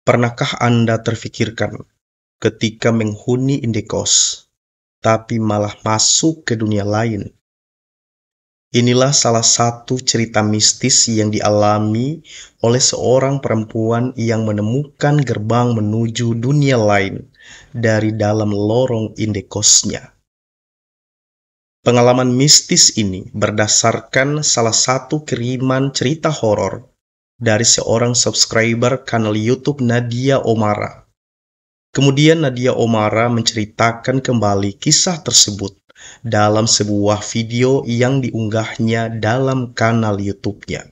Pernahkah Anda terfikirkan ketika menghuni indekos, tapi malah masuk ke dunia lain? Inilah salah satu cerita mistis yang dialami oleh seorang perempuan yang menemukan gerbang menuju dunia lain dari dalam lorong indekosnya. Pengalaman mistis ini berdasarkan salah satu kiriman cerita horor dari seorang subscriber kanal YouTube Nadia Omara. Kemudian Nadia Omara menceritakan kembali kisah tersebut dalam sebuah video yang diunggahnya dalam kanal YouTube-nya.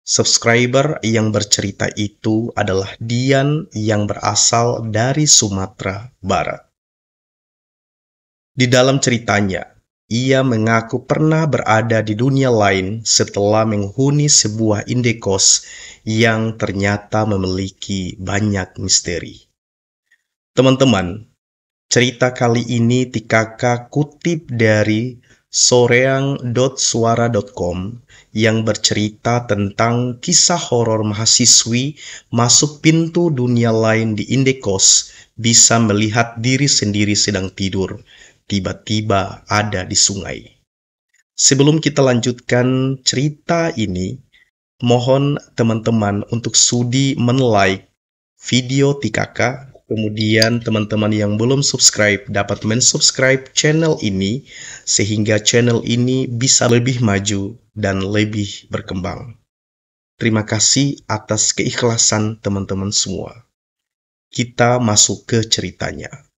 Subscriber yang bercerita itu adalah Dian yang berasal dari Sumatera Barat. Di dalam ceritanya, ia mengaku pernah berada di dunia lain setelah menghuni sebuah indekos yang ternyata memiliki banyak misteri. Teman-teman, cerita kali ini Tikaka kutip dari soreang.suara.com yang bercerita tentang kisah horor mahasiswi masuk pintu dunia lain di indekos bisa melihat diri sendiri sedang tidur, tiba-tiba ada di sungai. Sebelum kita lanjutkan cerita ini, mohon teman-teman untuk sudi men-like video Tikaka. Kemudian teman-teman yang belum subscribe dapat mensubscribe channel ini sehingga channel ini bisa lebih maju dan lebih berkembang. Terima kasih atas keikhlasan teman-teman semua. Kita masuk ke ceritanya.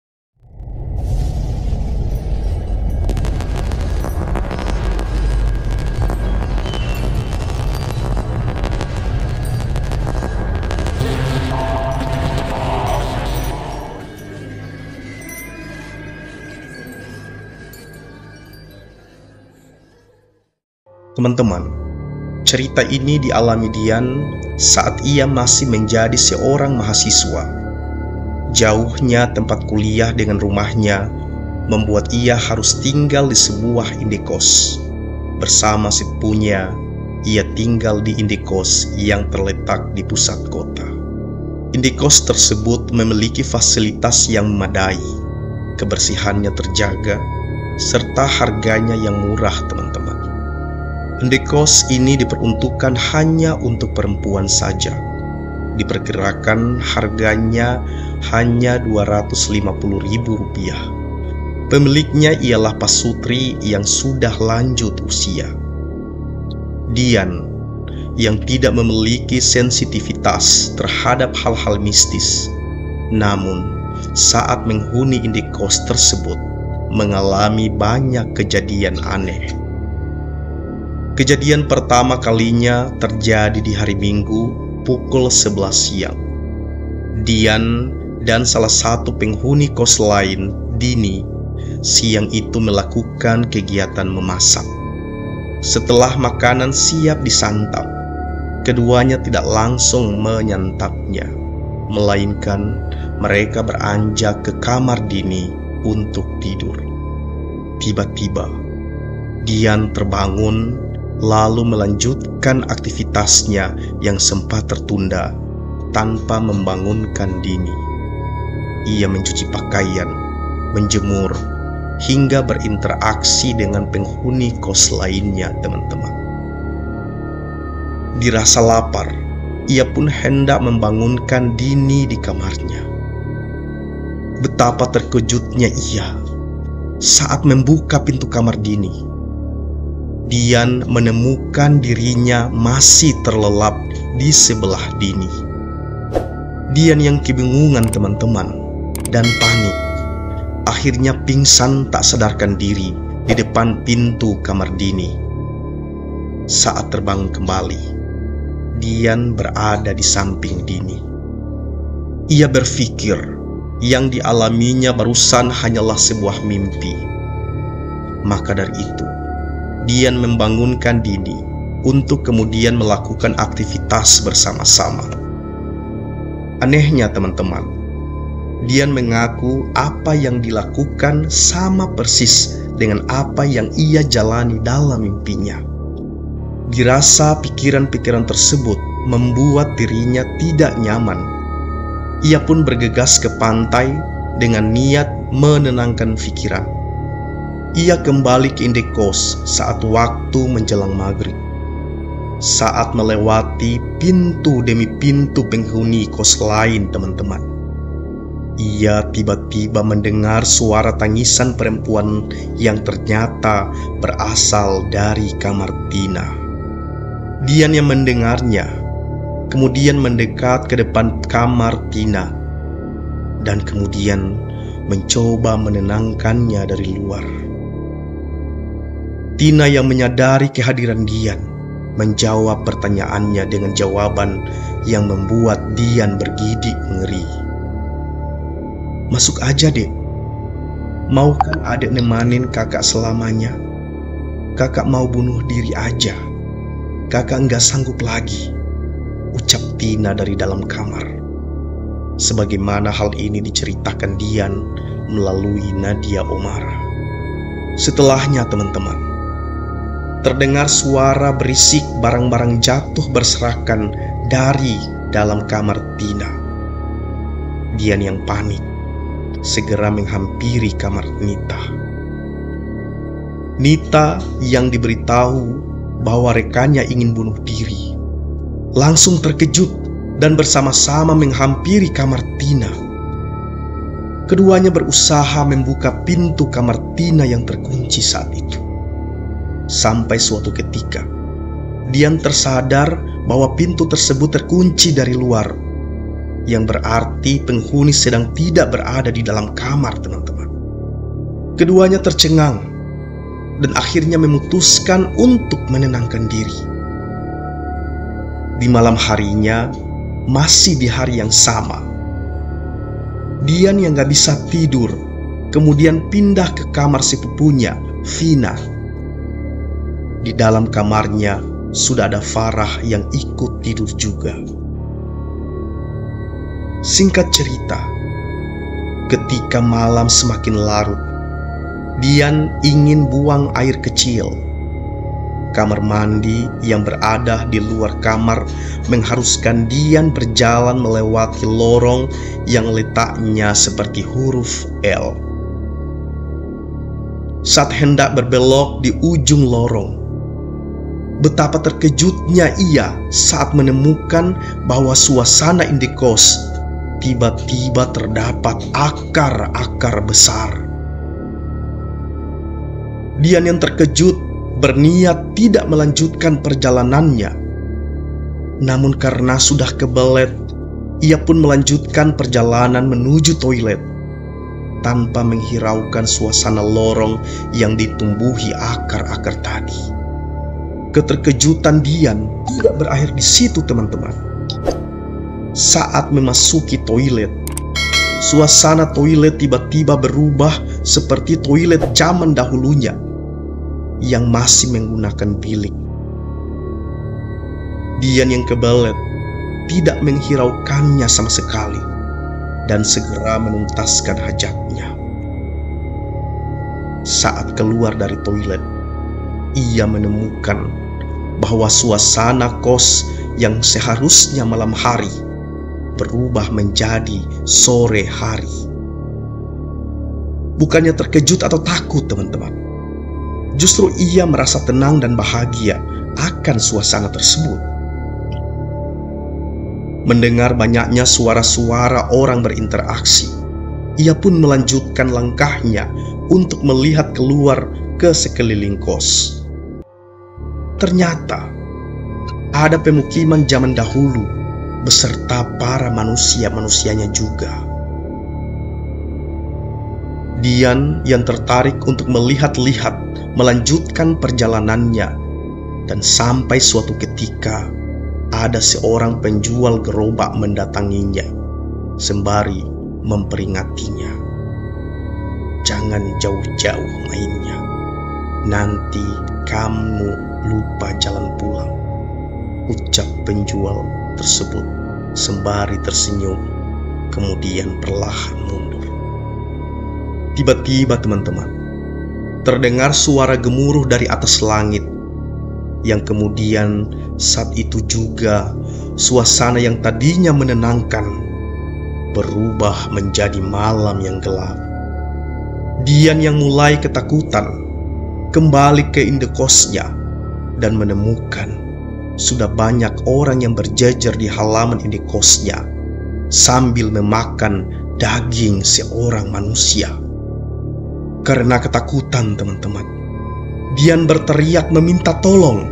Teman-teman, cerita ini dialami Dian saat ia masih menjadi seorang mahasiswa. Jauhnya tempat kuliah dengan rumahnya membuat ia harus tinggal di sebuah indekos. Bersama sepupunya, ia tinggal di indekos yang terletak di pusat kota. Indekos tersebut memiliki fasilitas yang memadai, kebersihannya terjaga, serta harganya yang murah, teman-teman. Indekos ini diperuntukkan hanya untuk perempuan saja. Diperkirakan harganya hanya Rp250.000. Pemiliknya ialah pasutri yang sudah lanjut usia. Dian, yang tidak memiliki sensitivitas terhadap hal-hal mistis, namun saat menghuni indekos tersebut mengalami banyak kejadian aneh. Kejadian pertama kalinya terjadi di hari Minggu pukul 11 siang. Dian dan salah satu penghuni kos lain, Dini, siang itu melakukan kegiatan memasak. Setelah makanan siap disantap, keduanya tidak langsung menyantapnya, melainkan mereka beranjak ke kamar Dini untuk tidur. Tiba-tiba, Dian terbangun lalu melanjutkan aktivitasnya yang sempat tertunda tanpa membangunkan Dini. Ia mencuci pakaian, menjemur, hingga berinteraksi dengan penghuni kos lainnya, teman-teman. Dirasa lapar, ia pun hendak membangunkan Dini di kamarnya. Betapa terkejutnya ia saat membuka pintu kamar Dini. Dian menemukan dirinya masih terlelap di sebelah Dini. Dian yang kebingungan, teman-teman, dan panik, akhirnya pingsan tak sadarkan diri di depan pintu kamar Dini. Saat terbangun kembali, Dian berada di samping Dini. Ia berpikir yang dialaminya barusan hanyalah sebuah mimpi. Maka dari itu, Dian membangunkan Dini untuk kemudian melakukan aktivitas bersama-sama. Anehnya, teman-teman, Dian mengaku apa yang dilakukan sama persis dengan apa yang ia jalani dalam mimpinya. Dirasa pikiran-pikiran tersebut membuat dirinya tidak nyaman Ia pun bergegas ke pantai dengan niat menenangkan pikiran. Ia kembali ke indekos saat waktu menjelang maghrib. Saat melewati pintu demi pintu penghuni kos lain, teman-teman, ia tiba-tiba mendengar suara tangisan perempuan yang ternyata berasal dari kamar Tina. Dian yang mendengarnya kemudian mendekat ke depan kamar Tina dan kemudian mencoba menenangkannya dari luar. Tina yang menyadari kehadiran Dian menjawab pertanyaannya dengan jawaban yang membuat Dian bergidik ngeri. "Masuk aja, Dek. Mau kan adek nemanin kakak selamanya? Kakak mau bunuh diri aja. Kakak nggak sanggup lagi," ucap Tina dari dalam kamar. Sebagaimana hal ini diceritakan Dian melalui Nadia Omara. Setelahnya, teman-teman, terdengar suara berisik barang-barang jatuh berserakan dari dalam kamar Tina. Dian yang panik segera menghampiri kamar Nita. Nita yang diberitahu bahwa rekannya ingin bunuh diri langsung terkejut dan bersama-sama menghampiri kamar Tina. Keduanya berusaha membuka pintu kamar Tina yang terkunci saat itu. Sampai suatu ketika, Dian tersadar bahwa pintu tersebut terkunci dari luar, yang berarti penghuni sedang tidak berada di dalam kamar, teman-teman. Keduanya tercengang dan akhirnya memutuskan untuk menenangkan diri. Di malam harinya, masih di hari yang sama, Dian yang gak bisa tidur kemudian pindah ke kamar sepupunya, Vina. Di dalam kamarnya sudah ada Farah yang ikut tidur juga. Singkat cerita, ketika malam semakin larut, Dian ingin buang air kecil. Kamar mandi yang berada di luar kamar mengharuskan Dian berjalan melewati lorong yang letaknya seperti huruf L. Saat hendak berbelok di ujung lorong, betapa terkejutnya ia saat menemukan bahwa suasana indekos tiba-tiba terdapat akar-akar besar. Dian yang terkejut berniat tidak melanjutkan perjalanannya. Namun karena sudah kebelet, ia pun melanjutkan perjalanan menuju toilet tanpa menghiraukan suasana lorong yang ditumbuhi akar-akar tadi. Keterkejutan Dian tidak berakhir di situ, teman-teman. Saat memasuki toilet, suasana toilet tiba-tiba berubah seperti toilet zaman dahulunya yang masih menggunakan bilik. Dian yang kebelet tidak menghiraukannya sama sekali dan segera menuntaskan hajatnya. Saat keluar dari toilet, ia menemukan bahwa suasana kos yang seharusnya malam hari berubah menjadi sore hari. Bukannya terkejut atau takut, teman-teman. Justru ia merasa tenang dan bahagia akan suasana tersebut. Mendengar banyaknya suara-suara orang berinteraksi, ia pun melanjutkan langkahnya untuk melihat keluar ke sekeliling kos. Ternyata ada pemukiman zaman dahulu beserta para manusia-manusianya juga. Dian yang tertarik untuk melihat-lihat melanjutkan perjalanannya, dan sampai suatu ketika ada seorang penjual gerobak mendatanginya sembari memperingatnya, "Jangan jauh-jauh mainnya, nanti kamu lupa jalan pulang," ucap penjual tersebut sembari tersenyum, kemudian perlahan mundur. Tiba-tiba, teman-teman, terdengar suara gemuruh dari atas langit, yang kemudian saat itu juga suasana yang tadinya menenangkan berubah menjadi malam yang gelap. Dian yang mulai ketakutan kembali ke indekosnya dan menemukan sudah banyak orang yang berjejer di halaman indekosnya sambil memakan daging seorang manusia. Karena ketakutan, teman-teman, Dian berteriak meminta tolong,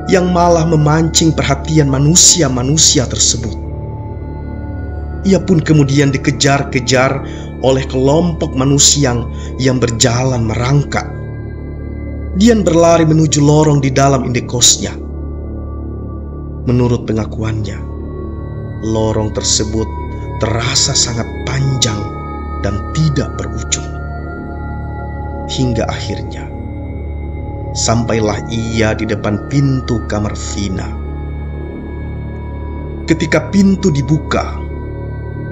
yang malah memancing perhatian manusia-manusia tersebut. Ia pun kemudian dikejar-kejar oleh kelompok manusia yang berjalan merangkak. Dian berlari menuju lorong di dalam indekosnya. Menurut pengakuannya, lorong tersebut terasa sangat panjang dan tidak berujung. Hingga akhirnya, sampailah ia di depan pintu kamar Vina. Ketika pintu dibuka,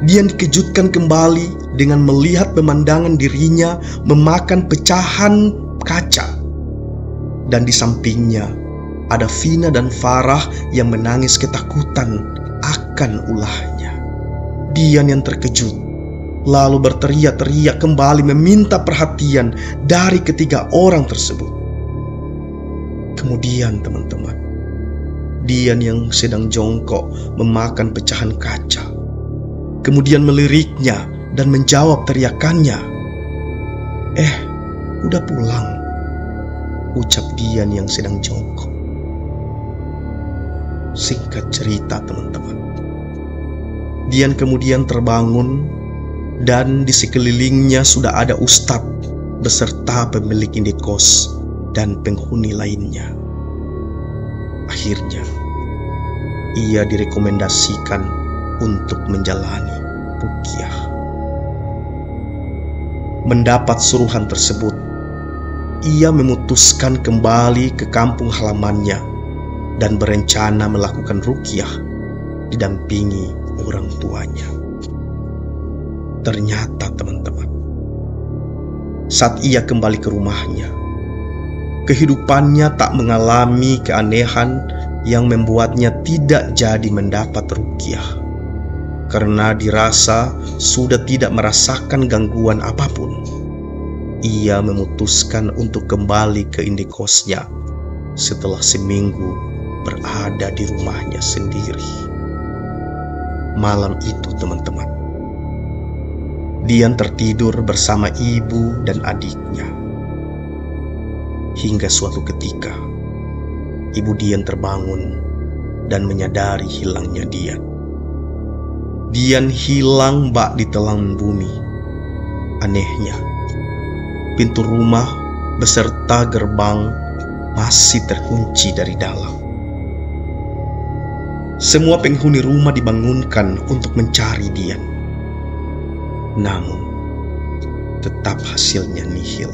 Dian dikejutkan kembali dengan melihat pemandangan dirinya memakan pecahan kaca. Dan di sampingnya ada Vina dan Farah yang menangis ketakutan akan ulahnya. Dian yang terkejut lalu berteriak-teriak kembali meminta perhatian dari ketiga orang tersebut. Kemudian, teman-teman, Dian yang sedang jongkok memakan pecahan kaca kemudian meliriknya dan menjawab teriakannya. Udah pulang," ucap Dian yang sedang jongkok. Singkat cerita, teman-teman, Dian kemudian terbangun dan di sekelilingnya sudah ada ustadz beserta pemilik indekos dan penghuni lainnya. Akhirnya, ia direkomendasikan untuk menjalani ruqyah. Mendapat suruhan tersebut, ia memutuskan kembali ke kampung halamannya dan berencana melakukan ruqyah didampingi orang tuanya. Ternyata, teman-teman, saat ia kembali ke rumahnya, kehidupannya tak mengalami keanehan yang membuatnya tidak jadi mendapat ruqyah. Karena dirasa sudah tidak merasakan gangguan apapun, ia memutuskan untuk kembali ke indekosnya setelah seminggu berada di rumahnya sendiri. Malam itu, teman-teman, Dian tertidur bersama ibu dan adiknya. Hingga suatu ketika, ibu Dian terbangun dan menyadari hilangnya Dian. Dian hilang bak di telan bumi. Anehnya, pintu rumah beserta gerbang masih terkunci dari dalam. Semua penghuni rumah dibangunkan untuk mencari Dian. Namun, tetap hasilnya nihil.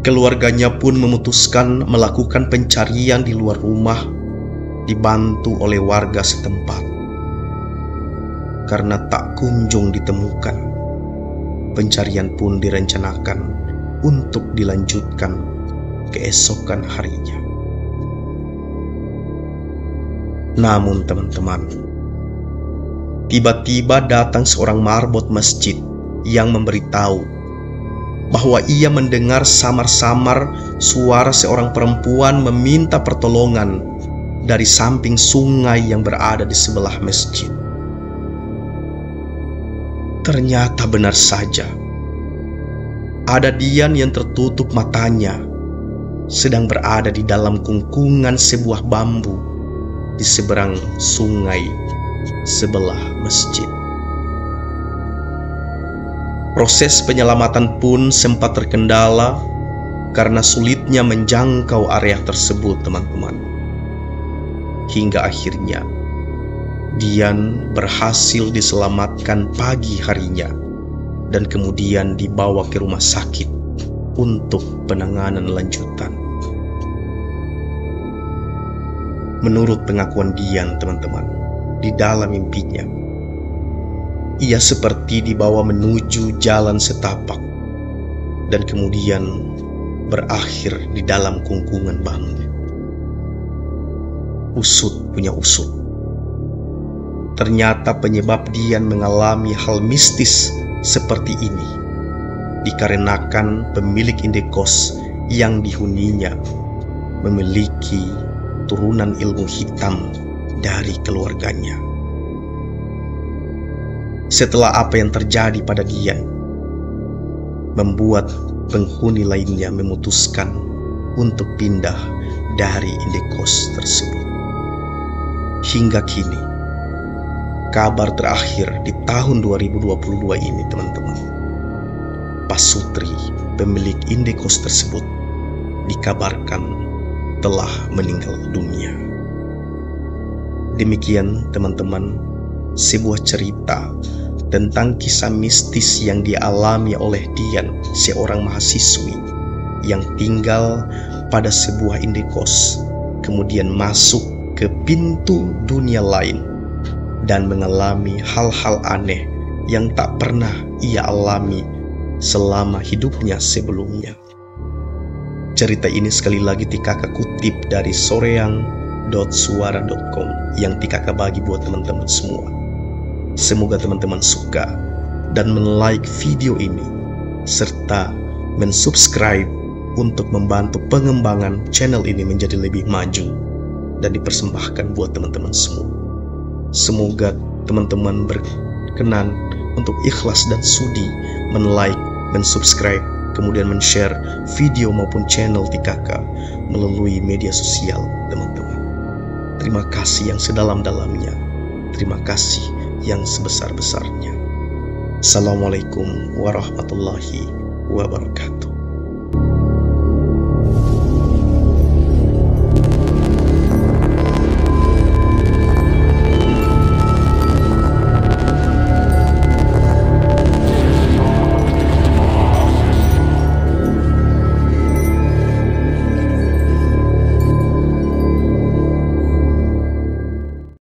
Keluarganya pun memutuskan melakukan pencarian di luar rumah, dibantu oleh warga setempat. Karena tak kunjung ditemukan, pencarian pun direncanakan untuk dilanjutkan keesokan harinya. Namun, teman-teman, tiba-tiba datang seorang marbot masjid yang memberitahu bahwa ia mendengar samar-samar suara seorang perempuan meminta pertolongan dari samping sungai yang berada di sebelah masjid. Ternyata benar saja, ada Dian yang tertutup matanya sedang berada di dalam kungkungan sebuah bambu di seberang sungai sebelah masjid. Proses penyelamatan pun sempat terkendala karena sulitnya menjangkau area tersebut, teman-teman. Hingga akhirnya Dian berhasil diselamatkan pagi harinya dan kemudian dibawa ke rumah sakit untuk penanganan lanjutan. Menurut pengakuan Dian, teman-teman, di dalam mimpinya, ia seperti dibawa menuju jalan setapak dan kemudian berakhir di dalam kungkungan bambu. Usut punya usut. Ternyata penyebab Dian mengalami hal mistis seperti ini dikarenakan pemilik indekos yang dihuninya memiliki turunan ilmu hitam dari keluarganya. Setelah apa yang terjadi pada Dian, membuat penghuni lainnya memutuskan untuk pindah dari indekos tersebut. Hingga kini, kabar terakhir di tahun 2022 ini teman-teman, Pak Sutri, pemilik indekos tersebut, dikabarkan telah meninggal dunia. Demikian teman-teman, sebuah cerita tentang kisah mistis yang dialami oleh Dian, seorang mahasiswi yang tinggal pada sebuah indekos, kemudian masuk ke pintu dunia lain dan mengalami hal-hal aneh yang tak pernah ia alami selama hidupnya sebelumnya. Cerita ini sekali lagi Tikaka kutip dari soreang.suara.com yang Tikaka bagi buat teman-teman semua. Semoga teman-teman suka dan men-like video ini serta men-subscribe untuk membantu pengembangan channel ini menjadi lebih maju dan dipersembahkan buat teman-teman semua. Semoga teman-teman berkenan untuk ikhlas dan sudi men-like, men-subscribe, kemudian men-share video maupun channel Tikaka melalui media sosial teman-teman. Terima kasih yang sedalam-dalamnya. Terima kasih yang sebesar-besarnya. Assalamualaikum warahmatullahi wabarakatuh.